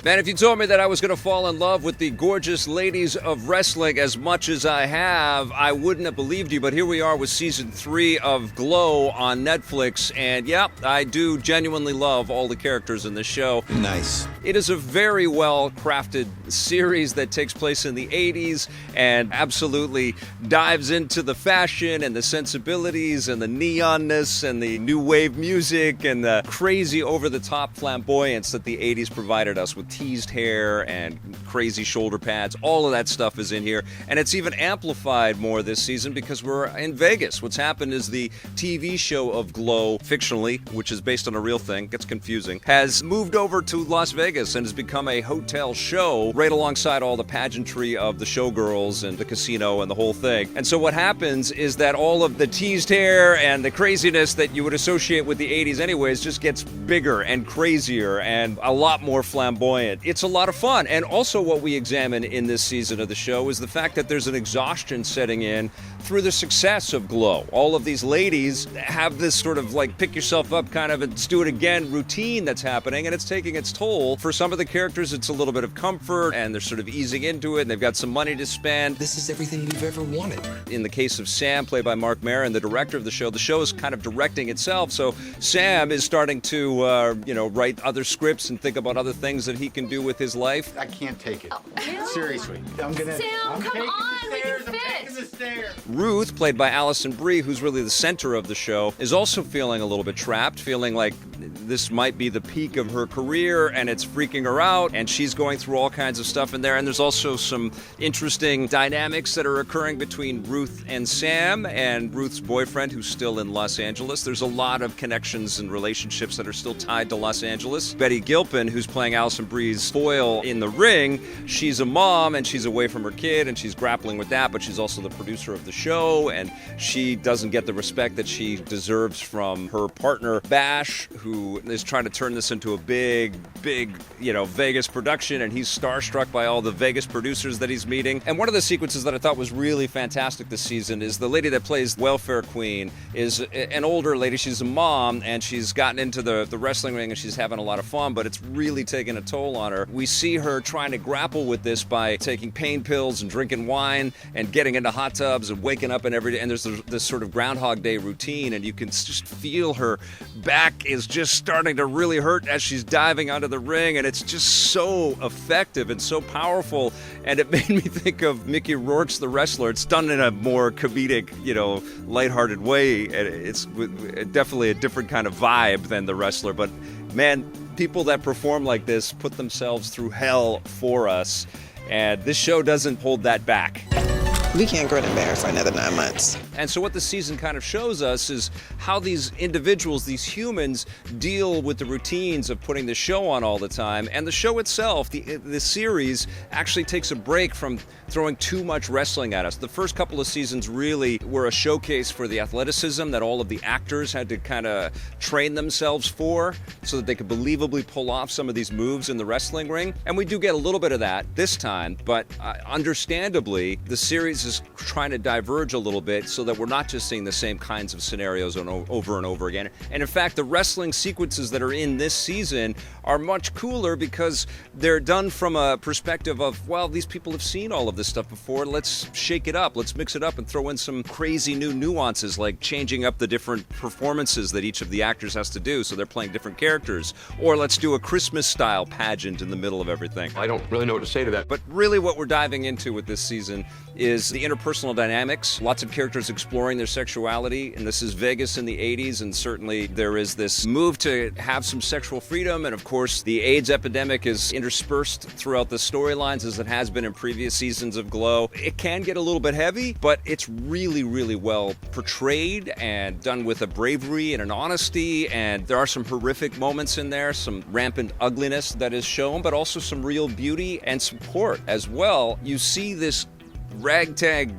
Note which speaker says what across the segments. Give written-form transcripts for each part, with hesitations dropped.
Speaker 1: Man, if you told me that I was going to fall in love with the gorgeous ladies of wrestling as much as I have, I wouldn't have believed you. But here we are with season 3 of Glow on Netflix. And yeah, I do genuinely love all the characters in the show.
Speaker 2: Nice.
Speaker 1: It is a very well-crafted series that takes place in the 80s and absolutely dives into the fashion and the sensibilities and the neonness and the new wave music and the crazy over-the-top flamboyance that the 80s provided us with teased hair and crazy shoulder pads. All of that stuff is in here, and it's even amplified more this season because we're in Vegas. What's happened is the TV show of Glow, fictionally, which is based on a real thing, gets confusing, has moved over to Las Vegas and has become a hotel show right alongside all the pageantry of the showgirls and the casino and the whole thing. And so what happens is that all of the teased hair and the craziness that you would associate with the 80s anyways just gets bigger and crazier and a lot more flamboyant. It's a lot of fun. And also what we examine in this season of the show is the fact that there's an exhaustion setting in through the success of Glow. All of these ladies have this sort of like pick yourself up kind of and do it again routine that's happening, and it's taking its toll. For some of the characters, it's a little bit of comfort and they're sort of easing into it and they've got some money to spend.
Speaker 2: This is everything you've ever wanted.
Speaker 1: In the case of Sam, played by Mark Maron, the director of the show is kind of directing itself. So Sam is starting to, write other scripts and think about other things that he can do with his life.
Speaker 3: I can't take it.
Speaker 4: Oh, really?
Speaker 3: Seriously.
Speaker 4: Sam, come on, we can fit.
Speaker 1: Ruth, played by Allison Brie, who's really the center of the show, is also feeling a little bit trapped, feeling like this might be the peak of her career and it's freaking her out, and she's going through all kinds of stuff in there. And there's also some interesting dynamics that are occurring between Ruth and Sam and Ruth's boyfriend, who's still in Los Angeles. There's a lot of connections and relationships that are still tied to Los Angeles. Betty Gilpin, who's playing Allison Brie's foil in the ring, she's a mom and she's away from her kid and she's grappling with that, but she's also the producer of the show, and she doesn't get the respect that she deserves from her partner, Bash, who is trying to turn this into a big, Vegas production, and he's starstruck by all the Vegas producers that he's meeting. And one of the sequences that I thought was really fantastic this season is the lady that plays Welfare Queen is an older lady. She's a mom, and she's gotten into the wrestling ring, and she's having a lot of fun, but it's really taking a toll on her. We see her trying to grapple with this by taking pain pills and drinking wine and getting into hot tubs and waking up and every day. And there's this sort of Groundhog Day routine, and you can just feel her back is just starting to really hurt as she's diving onto the ring, and it's just so effective and so powerful. And it made me think of Mickey Rourke's The Wrestler. It's done in a more comedic, lighthearted way. It's definitely a different kind of vibe than The Wrestler, but man, people that perform like this put themselves through hell for us, and this show doesn't hold that back.
Speaker 5: We can't grin and bear for another 9 months.
Speaker 1: And so what the season kind of shows us is how these individuals, these humans, deal with the routines of putting the show on all the time. And the show itself, the series, actually takes a break from throwing too much wrestling at us. The first couple of seasons really were a showcase for the athleticism that all of the actors had to kind of train themselves for so that they could believably pull off some of these moves in the wrestling ring. And we do get a little bit of that this time, but understandably, the series is trying to diverge a little bit so that we're not just seeing the same kinds of scenarios over and over again. And in fact, the wrestling sequences that are in this season are much cooler because they're done from a perspective of, well, these people have seen all of this stuff before. Let's shake it up. Let's mix it up and throw in some crazy new nuances, like changing up the different performances that each of the actors has to do so they're playing different characters. Or let's do a Christmas-style pageant in the middle of everything.
Speaker 6: I don't really know what to say to that.
Speaker 1: But really what we're diving into with this season is the interpersonal dynamics, lots of characters exploring their sexuality, and this is Vegas in the 80s, and certainly there is this move to have some sexual freedom, and of course the AIDS epidemic is interspersed throughout the storylines as it has been in previous seasons of Glow. It can get a little bit heavy, but it's really, really well portrayed and done with a bravery and an honesty, and there are some horrific moments in there, some rampant ugliness that is shown, but also some real beauty and support as well. You see this ragtag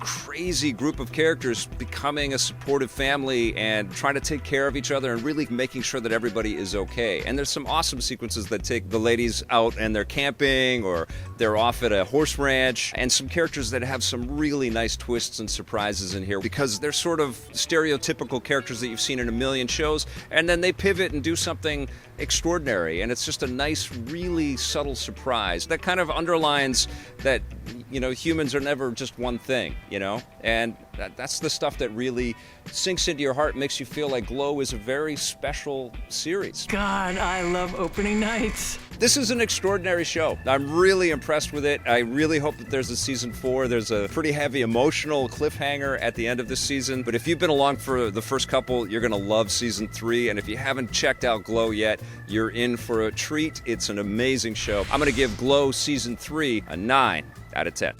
Speaker 1: crazy group of characters becoming a supportive family and trying to take care of each other and really making sure that everybody is okay. And there's some awesome sequences that take the ladies out and they're camping or they're off at a horse ranch, and some characters that have some really nice twists and surprises in here because they're sort of stereotypical characters that you've seen in a million shows, and then they pivot and do something extraordinary, and it's just a nice, really subtle surprise that kind of underlines that, humans are never just one thing, and that's the stuff that really sinks into your heart, makes you feel like Glow is a very special series.
Speaker 2: God, I love opening nights.
Speaker 1: This is an extraordinary show. I'm really impressed with it. I really hope that there's a season 4. There's a pretty heavy emotional cliffhanger at the end of this season. But if you've been along for the first couple, you're going to love season 3. And if you haven't checked out Glow yet, you're in for a treat. It's an amazing show. I'm going to give Glow season 3 a 9 out of 10.